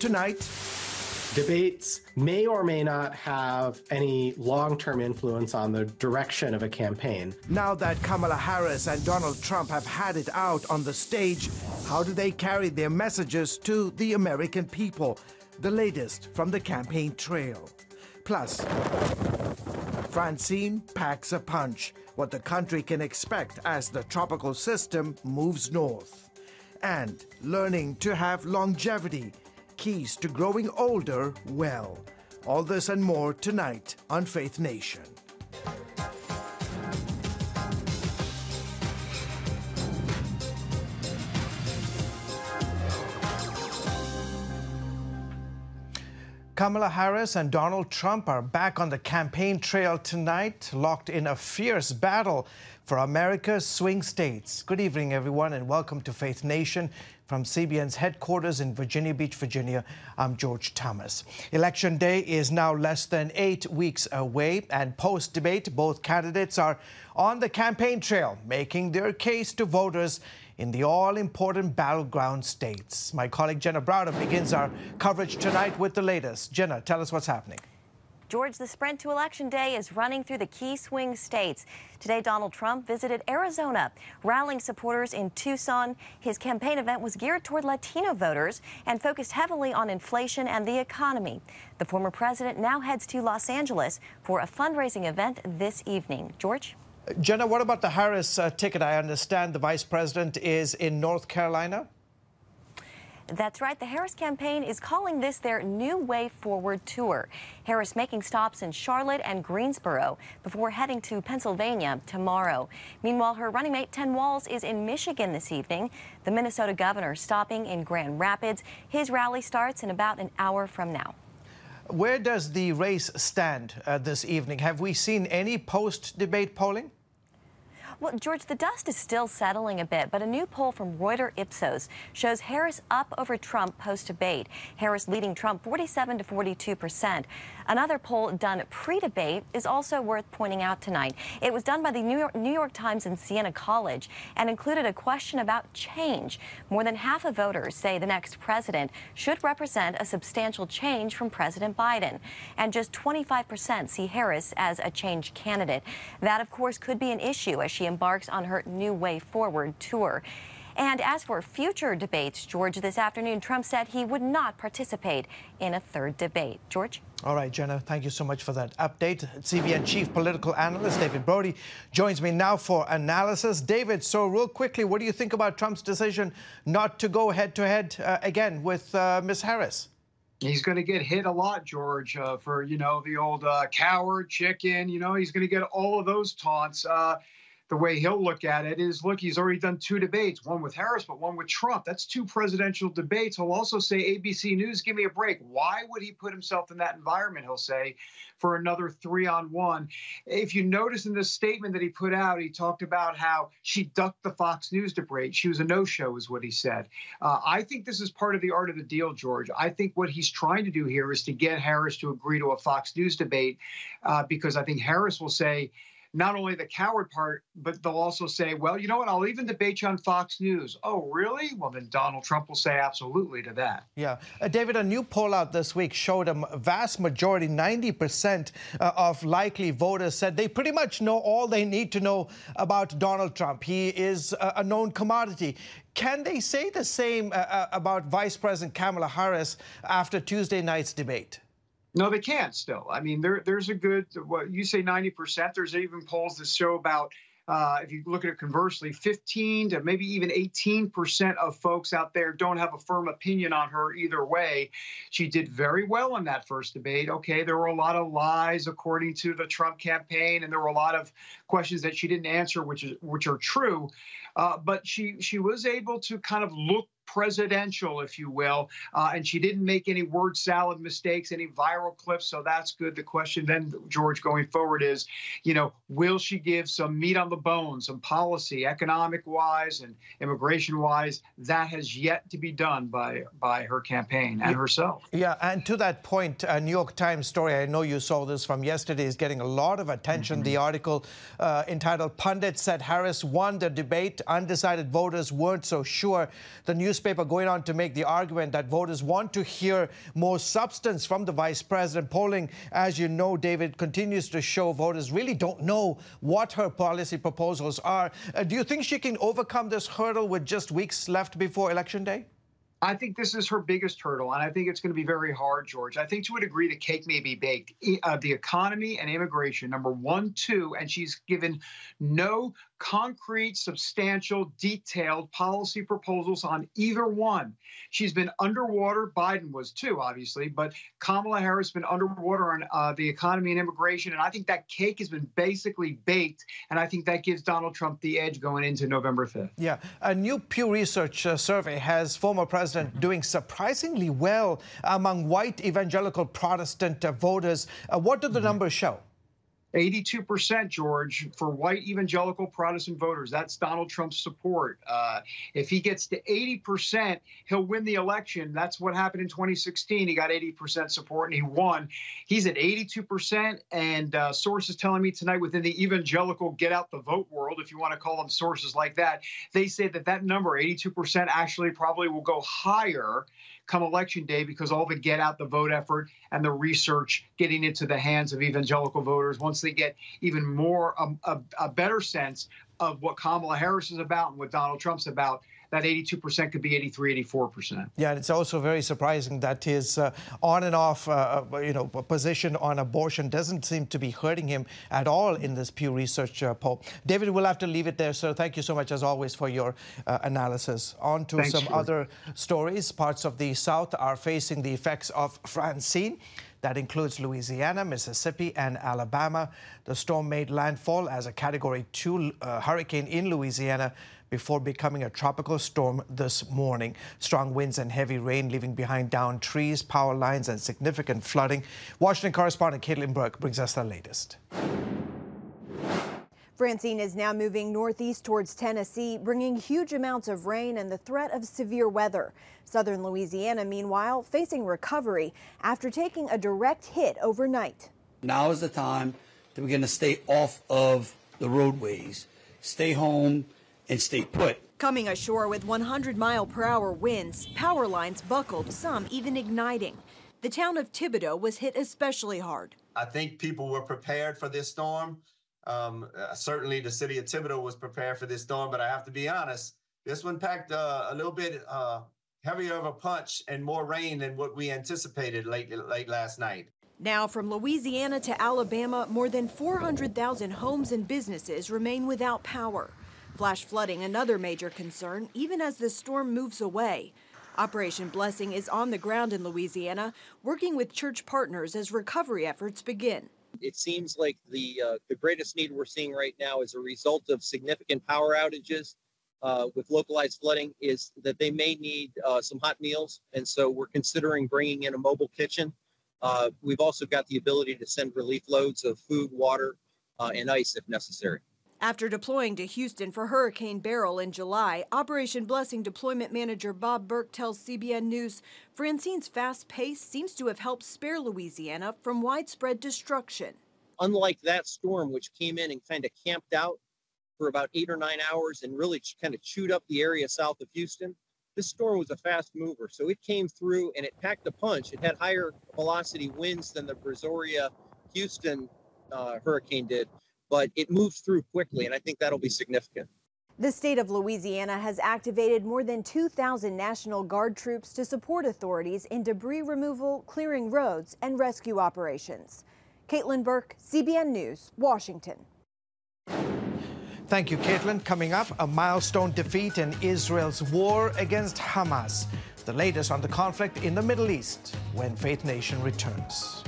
tonight. Debates may or may not have any long-term influence on the direction of a campaign. Now that Kamala Harris and Donald Trump have had it out on the stage, how do they carry their messages to the American people? The latest from the campaign trail. Plus, Francine packs a punch, what the country can expect as the tropical system moves north. And learning to have longevity, keys to growing older well. All this and more tonight on Faith Nation. Kamala Harris and Donald Trump are back on the campaign trail tonight, locked in a fierce battle for America's swing states. Good evening, everyone, and welcome to Faith Nation. From CBN's headquarters in Virginia Beach, Virginia, I'm George Thomas. Election Day is now less than 8 weeks away, and post-debate, both candidates are on the campaign trail, making their case to voters in the all-important battleground states. My colleague Jenna Browder begins our coverage tonight with the latest. Jenna, tell us what's happening. George, the sprint to Election Day is running through the key swing states. Today, Donald Trump visited Arizona, rallying supporters in Tucson. His campaign event was geared toward Latino voters and focused heavily on inflation and the economy. The former president now heads to Los Angeles for a fundraising event this evening. George? Jenna, what about the Harris ticket? I understand the vice president is in North Carolina. That's right. The Harris campaign is calling this their New Way Forward tour. Harris making stops in Charlotte and Greensboro before heading to Pennsylvania tomorrow. Meanwhile, her running mate, Ken Walz, is in Michigan this evening. The Minnesota governor stopping in Grand Rapids. His rally starts in about an hour from now. Where does the race stand this evening? Have we seen any post-debate polling? Well, George, the dust is still settling a bit, but a new poll from Reuters Ipsos shows Harris up over Trump post-debate. Harris leading Trump 47 to 42%. Another poll done pre-debate is also worth pointing out tonight. It was done by the New York Times and Siena College and included a question about change. More than half of voters say the next president should represent a substantial change from President Biden. And just 25% see Harris as a change candidate. That, of course, could be an issue as she embarks on her New Way Forward tour. And as for future debates, George, this afternoon, Trump said he would not participate in a third debate. George? All right, Jenna, thank you so much for that update. CBN Chief Political Analyst David Brody joins me now for analysis. David, so real quickly, what do you think about Trump's decision not to go head-to-head again with Ms. Harris? He's going to get hit a lot, George, for, the old coward, chicken. He's going to get all of those taunts. The way he'll look at it is, look, he's already done 2 debates, one with Harris, but one with Trump. That's 2 presidential debates. He'll also say, ABC News, give me a break. Why would he put himself in that environment, he'll say, for another 3-on-1? If you notice in the statement that he put out, he talked about how she ducked the Fox News debate. She was a no-show, is what he said. I think this is part of the art of the deal, George. I think what he's trying to do here is to get Harris to agree to a Fox News debate because I think Harris will say, not only the coward part, but they'll also say, well, you know what, I'll even debate you on Fox News. Oh, really? Well, then Donald Trump will say absolutely to that. Yeah. David, a new poll out this week showed a vast majority, 90% of likely voters said they pretty much know all they need to know about Donald Trump. He is a known commodity. Can they say the same about Vice President Kamala Harris after Tuesday night's debate? No, they can't still. I mean, there's a good, what you say 90%. There's even polls that show about, if you look at it conversely, 15 to maybe even 18% of folks out there don't have a firm opinion on her either way. She did very well in that first debate. Okay, there were a lot of lies according to the Trump campaign, and there were a lot of questions that she didn't answer, which are true. But she was able to kind of look presidential, if you will, and she didn't make any word salad mistakes, any viral clips, so that's good. The question then, George, going forward is, will she give some meat on the bone, some policy, economic-wise and immigration-wise? That has yet to be done by her campaign and herself. Yeah, and to that point, a New York Times story, I know you saw this from yesterday, is getting a lot of attention. The article entitled "Pundits Said Harris Won the Debate Undecided voters weren't so sure. The newspaper going on to make the argument that voters want to hear more substance from the vice president. Polling, as you know, David, continues to show voters really don't know what her policy proposals are. Do you think she can overcome this hurdle with just weeks left before Election Day? I think this is her biggest hurdle, and I think it's going to be very hard, George. I think to a degree the cake may be baked. The economy and immigration, number 1, 2, and she's given no concrete, substantial, detailed policy proposals on either one. She's been underwater. Biden was too, obviously, but Kamala Harris has been underwater on the economy and immigration, and I think that cake has been basically baked, and I think that gives Donald Trump the edge going into November 5th. Yeah, a new Pew Research survey has former President doing surprisingly well among white evangelical Protestant voters. What do the numbers show? 82%, George, for white evangelical Protestant voters. That's Donald Trump's support. If he gets to 80%, he'll win the election. That's what happened in 2016. He got 80% support and he won. He's at 82%. And sources telling me tonight within the evangelical get out the vote world, if you want to call them sources like that, they say that that number, 82%, actually probably will go higher come Election Day because all the get out the vote effort and the research getting into the hands of evangelical voters, once they get even more a better sense of what Kamala Harris is about and what Donald Trump's about, that 82% could be 83, 84%. Yeah, and it's also very surprising that his on and off, position on abortion doesn't seem to be hurting him at all in this Pew Research poll. David, we'll have to leave it there, sir. Thank you so much, as always, for your analysis. On to some other stories. Parts of the South are facing the effects of Francine. That includes Louisiana, Mississippi, and Alabama. The storm made landfall as a Category 2 hurricane in Louisiana before becoming a tropical storm this morning. Strong winds and heavy rain leaving behind downed trees, power lines, and significant flooding. Washington correspondent Caitlin Burke brings us the latest. Francine is now moving northeast towards Tennessee, bringing huge amounts of rain and the threat of severe weather. Southern Louisiana, meanwhile, facing recovery after taking a direct hit overnight. Now is the time to begin to stay off of the roadways, stay home, and stay put. Coming ashore with 100-mile-per-hour winds, power lines buckled, some even igniting. The town of Thibodaux was hit especially hard. I think people were prepared for this storm. Certainly the city of Thibodaux was prepared for this storm, but I have to be honest, this one packed a little bit heavier of a punch and more rain than what we anticipated late last night. Now from Louisiana to Alabama, more than 400,000 homes and businesses remain without power. Flash flooding, another major concern, even as the storm moves away. Operation Blessing is on the ground in Louisiana, working with church partners as recovery efforts begin. It seems like the greatest need we're seeing right now as a result of significant power outages with localized flooding is that they may need some hot meals. And so we're considering bringing in a mobile kitchen. We've also got the ability to send relief loads of food, water, and ice if necessary. After deploying to Houston for Hurricane Beryl in July, Operation Blessing deployment manager Bob Burke tells CBN News Francine's fast pace seems to have helped spare Louisiana from widespread destruction. Unlike that storm, which came in and kind of camped out for about 8 or 9 hours and really kind of chewed up the area south of Houston, this storm was a fast mover. So it came through and it packed a punch. It had higher velocity winds than the Brazoria-Houston hurricane did, but it moved through quickly, and I think that'll be significant. The state of Louisiana has activated more than 2,000 National Guard troops to support authorities in debris removal, clearing roads, and rescue operations. Caitlin Burke, CBN News, Washington. Thank you, Caitlin. Coming up, a milestone defeat in Israel's war against Hamas. The latest on the conflict in the Middle East when Faith Nation returns.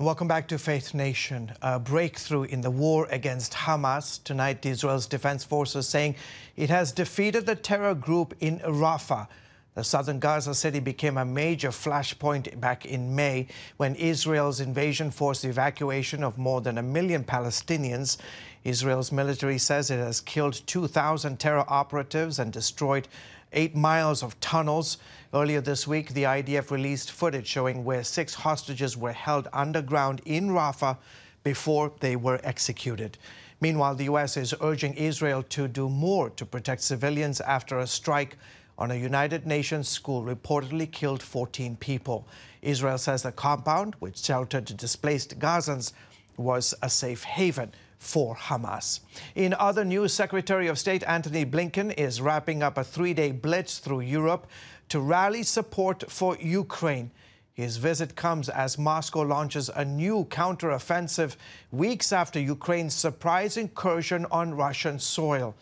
Welcome back to Faith Nation. A breakthrough in the war against Hamas. Tonight, Israel's defense forces saying it has defeated the terror group in Rafah. The southern Gaza city became a major flashpoint back in May when Israel's invasion forced the evacuation of more than 1 million Palestinians. Israel's military says it has killed 2,000 terror operatives and destroyed 8 miles of tunnels. Earlier this week, the IDF released footage showing where 6 hostages were held underground in Rafah before they were executed. Meanwhile, the U.S. is urging Israel to do more to protect civilians after a strike on a United Nations school reportedly killed 14 people. Israel says the compound, which sheltered displaced Gazans, was a safe haven for Hamas. In other news, Secretary of State Antony Blinken is wrapping up a 3-day blitz through Europe to rally support for Ukraine. His visit comes as Moscow launches a new counteroffensive weeks after Ukraine's surprise incursion on Russian soil.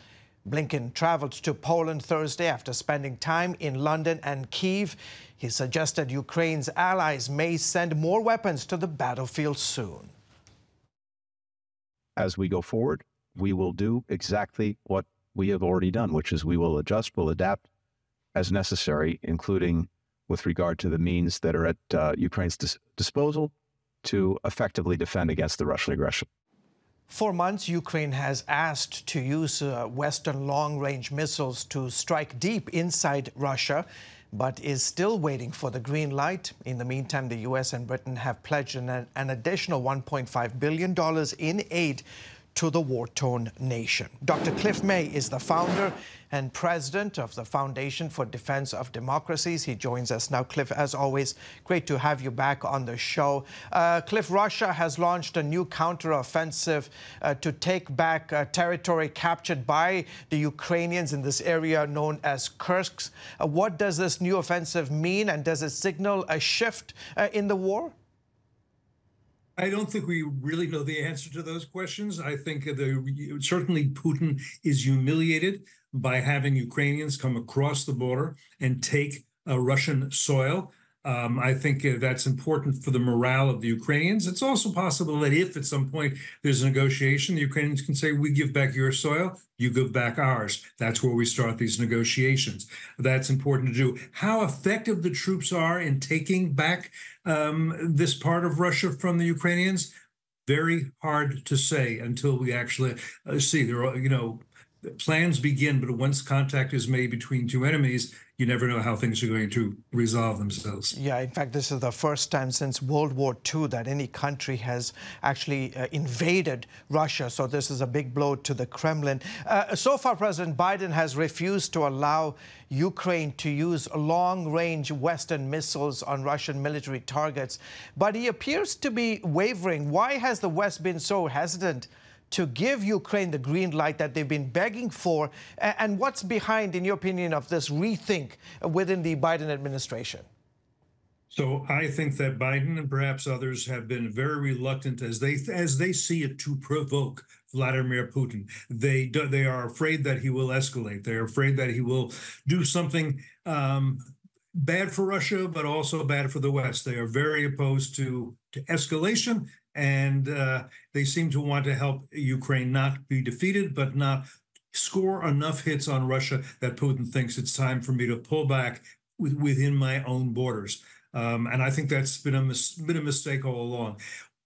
Blinken traveled to Poland Thursday after spending time in London and Kyiv. He suggested Ukraine's allies may send more weapons to the battlefield soon. As we go forward, we will do exactly what we have already done, which is we will adjust, we'll adapt as necessary, including with regard to the means that are at Ukraine's disposal to effectively defend against the Russian aggression. For months, Ukraine has asked to use Western long-range missiles to strike deep inside Russia, but is still waiting for the green light. In the meantime, the U.S. and Britain have pledged an additional $1.5 billion in aid to the war-torn nation. Dr. Cliff May is the founder and president of the Foundation for Defense of Democracies. He joins us now. Cliff, as always, great to have you back on the show. Cliff, Russia has launched a new counteroffensive to take back territory captured by the Ukrainians in this area known as Kursk. What does this new offensive mean, and does it signal a shift in the war? I don't think we really know the answer to those questions. I think certainly Putin is humiliated by having Ukrainians come across the border and take Russian soil. I think that's important for the morale of the Ukrainians. It's also possible that if at some point there's a negotiation, the Ukrainians can say, we give back your soil, you give back ours. That's where we start these negotiations. That's important to do. How effective the troops are in taking back this part of Russia from the Ukrainians, very hard to say until we actually see. There are, plans begin, but once contact is made between two enemies, you never know how things are going to resolve themselves. Yeah, in fact, this is the first time since World War II that any country has actually invaded Russia. So this is a big blow to the Kremlin. So far, President Biden has refused to allow Ukraine to use long-range Western missiles on Russian military targets. But he appears to be wavering. Why has the West been so hesitant to give Ukraine the green light that they've been begging for? And what's behind, in your opinion, of this rethink within the Biden administration? So I think that Biden and perhaps others have been very reluctant as they see it to provoke Vladimir Putin. They are afraid that he will escalate. They're afraid that he will do something bad for Russia, but also bad for the West. They are very opposed to escalation. And they seem to want to help Ukraine not be defeated, but not score enough hits on Russia that Putin thinks it's time for me to pull back within my own borders. And I think that's been a mistake all along.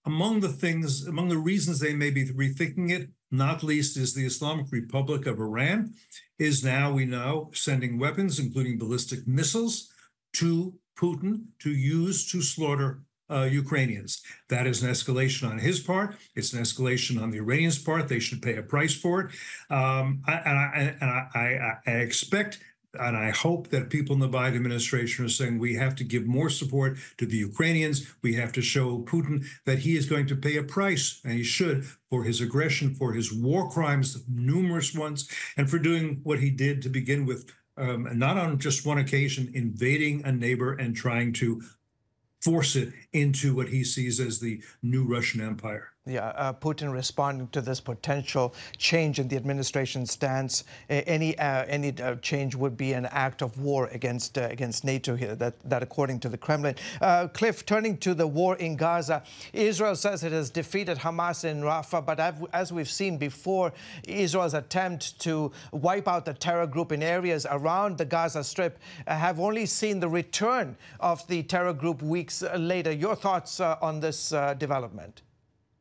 Among the reasons they may be rethinking it, not least is the Islamic Republic of Iran is now, we know, sending weapons, including ballistic missiles, to Putin to use to slaughter Ukrainians. That is an escalation on his part. It's an escalation on the Iranians' part. They should pay a price for it. I expect and I hope that people in the Biden administration are saying we have to give more support to the Ukrainians. We have to show Putin that he is going to pay a price, and he should, for his aggression, for his war crimes, numerous ones, and for doing what he did to begin with, not on just one occasion, invading a neighbor and trying to force it into what he sees as the new Russian Empire. Yeah, Putin responding to this potential change in the administration's stance. Any change would be an act of war against NATO here. That according to the Kremlin. Cliff, turning to the war in Gaza, Israel says it has defeated Hamas in Rafah, but as we've seen before, Israel's attempt to wipe out the terror group in areas around the Gaza Strip have only seen the return of the terror group weeks later. Your thoughts on this development?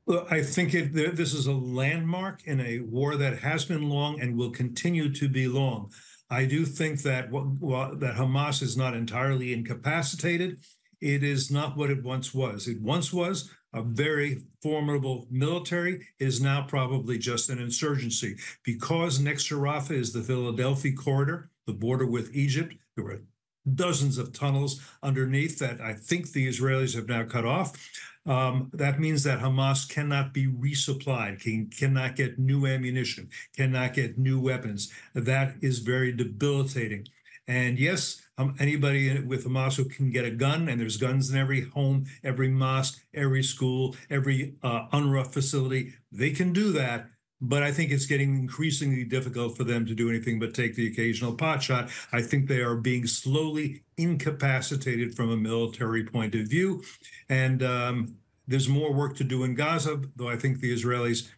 Well, I think this is a landmark in a war that has been long and will continue to be long. I do think that that Hamas is not entirely incapacitated. It is not what it once was. It once was a very formidable military. It is now probably just an insurgency. Because next to Rafah is the Philadelphia corridor, the border with Egypt. There were dozens of tunnels underneath that I think the Israelis have now cut off. That means that Hamas cannot be resupplied, cannot get new ammunition, cannot get new weapons. That is very debilitating. And yes, anybody with Hamas who can get a gun, and there's guns in every home, every mosque, every school, every UNRWA facility, they can do that. But I think it's getting increasingly difficult for them to do anything but take the occasional pot shot. I think they are being slowly incapacitated from a military point of view. And there's more work to do in Gaza, though I think the Israelis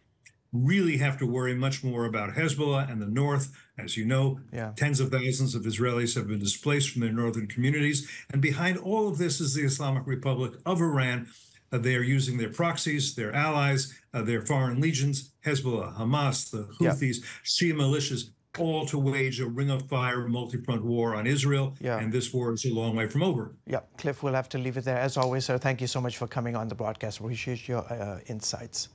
really have to worry much more about Hezbollah and the north. As you know, tens of thousands of Israelis have been displaced from their northern communities. And behind all of this is the Islamic Republic of Iran. They are using their proxies, their allies, their foreign legions, Hezbollah, Hamas, the Houthis, Shia militias, all to wage a ring of fire, multi-front war on Israel. And this war is a long way from over. Yeah, Cliff, we'll have to leave it there. As always, sir, thank you so much for coming on the broadcast. Appreciate your insights.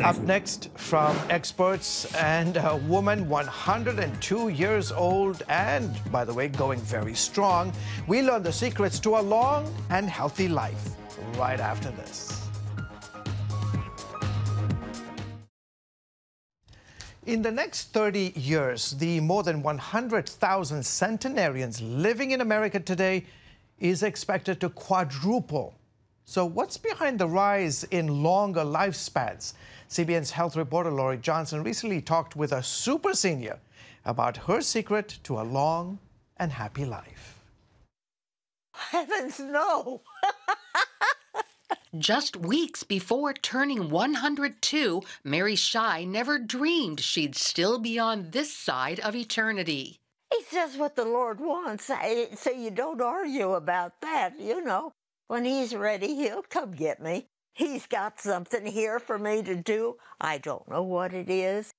Up next, from experts, and a woman 102 years old and, by the way, going very strong. We learn the secrets to a long and healthy life right after this. In the next 30 years, the more than 100,000 centenarians living in America today is expected to quadruple. So what's behind the rise in longer lifespans? CBN's health reporter Laurie Johnson recently talked with a super senior about her secret to a long and happy life. Heavens, no! Just weeks before turning 102, Mary Shy never dreamed she'd still be on this side of eternity. It's just what the Lord wants, so you don't argue about that, you know. When He's ready, He'll come get me. He's got something here for me to do. I don't know what it is,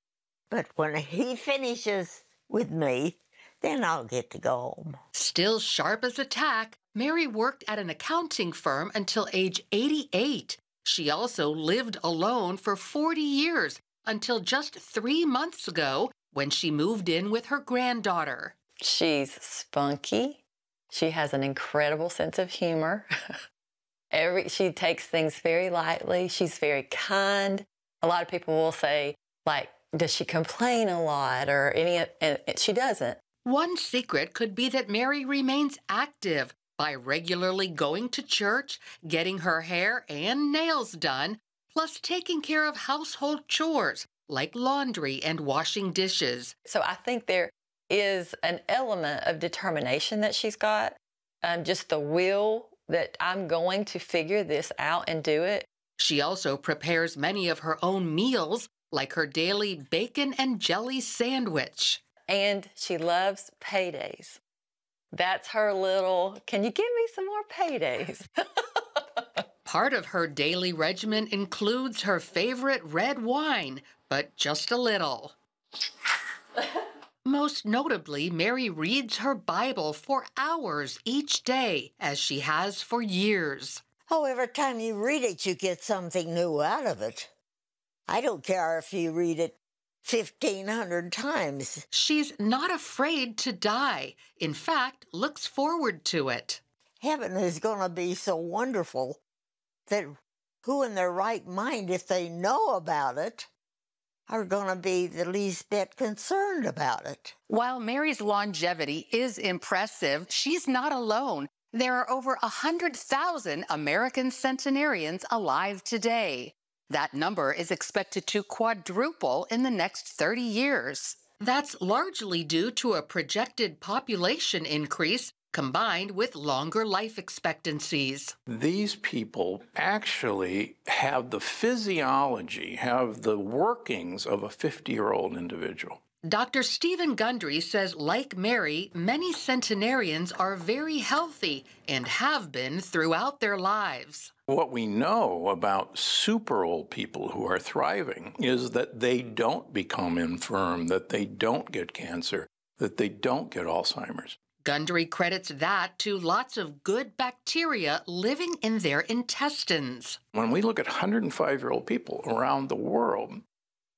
but when He finishes with me, then I'll get to go home. Still sharp as a tack, Mary worked at an accounting firm until age 88. She also lived alone for 40 years until just 3 months ago when she moved in with her granddaughter. She's spunky. She has an incredible sense of humor. She takes things very lightly. She's very kind. A lot of people will say, like, does she complain a lot or any? And she doesn't. One secret could be that Mary remains active by regularly going to church, getting her hair and nails done, plus taking care of household chores like laundry and washing dishes. So I think there is an element of determination that she's got, just the will that I'm going to figure this out and do it. She also prepares many of her own meals, like her daily bacon and jelly sandwich. And she loves paydays. That's her little, can you give me some more paydays? Part of her daily regimen includes her favorite red wine, but just a little. Most notably, Mary reads her Bible for hours each day, as she has for years. Oh, every time you read it, you get something new out of it. I don't care if you read it 1,500 times. She's not afraid to die. In fact, looks forward to it. Heaven is going to be so wonderful that who in their right mind, if they know about it, are going to be the least bit concerned about it. While Mary's longevity is impressive, she's not alone. There are over 100,000 American centenarians alive today. That number is expected to quadruple in the next 30 years. That's largely due to a projected population increase combined with longer life expectancies. These people actually have the physiology, have the workings of a 50-year-old individual. Dr. Stephen Gundry says, like Mary, many centenarians are very healthy and have been throughout their lives. What we know about super old people who are thriving is that they don't become infirm, that they don't get cancer, that they don't get Alzheimer's. Gundry credits that to lots of good bacteria living in their intestines. When we look at 105-year-old people around the world,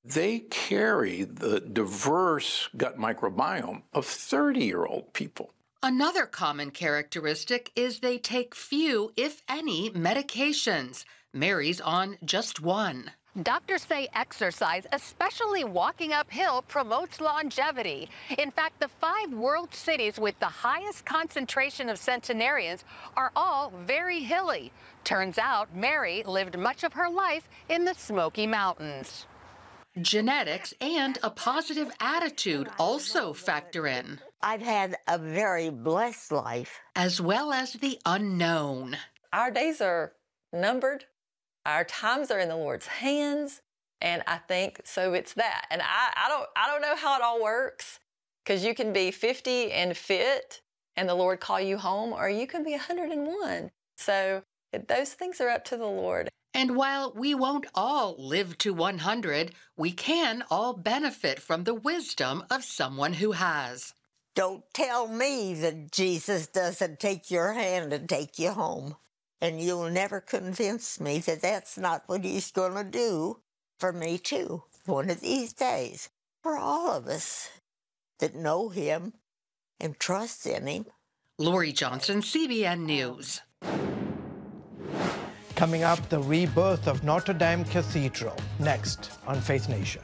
they carry the diverse gut microbiome of 30-year-old people. Another common characteristic is they take few, if any, medications. Mary's on just one. Doctors say exercise, especially walking uphill, promotes longevity. In fact, the 5 world cities with the highest concentration of centenarians are all very hilly. Turns out Mary lived much of her life in the Smoky Mountains. Genetics and a positive attitude also factor in. I've had a very blessed life. As well as the unknown. Our days are numbered. Our times are in the Lord's hands, and I think so it's that. And I don't know how it all works, because you can be 50 and fit and the Lord call you home, or you can be 101. So those things are up to the Lord. And while we won't all live to 100, we can all benefit from the wisdom of someone who has. Don't tell me that Jesus doesn't take your hand and take you home. And you'll never convince me that that's not what he's going to do for me, too, one of these days. For all of us that know him and trust in him. Lori Johnson, CBN News. Coming up, the rebirth of Notre Dame Cathedral, next on Faith Nation.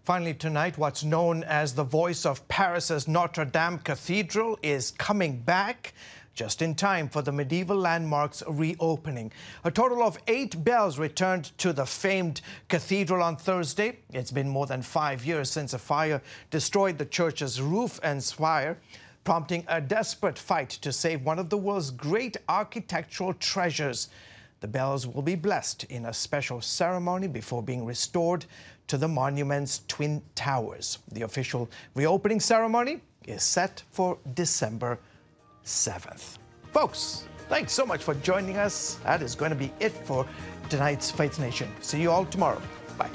Finally tonight, what's known as the voice of Paris's Notre Dame Cathedral is coming back just in time for the medieval landmark's reopening. A total of 8 bells returned to the famed cathedral on Thursday. It's been more than 5 years since a fire destroyed the church's roof and spire, prompting a desperate fight to save one of the world's great architectural treasures. The bells will be blessed in a special ceremony before being restored to the monument's twin towers. The official reopening ceremony is set for December 7th. Folks, thanks so much for joining us. That is going to be it for tonight's Faith Nation. See you all tomorrow. Bye.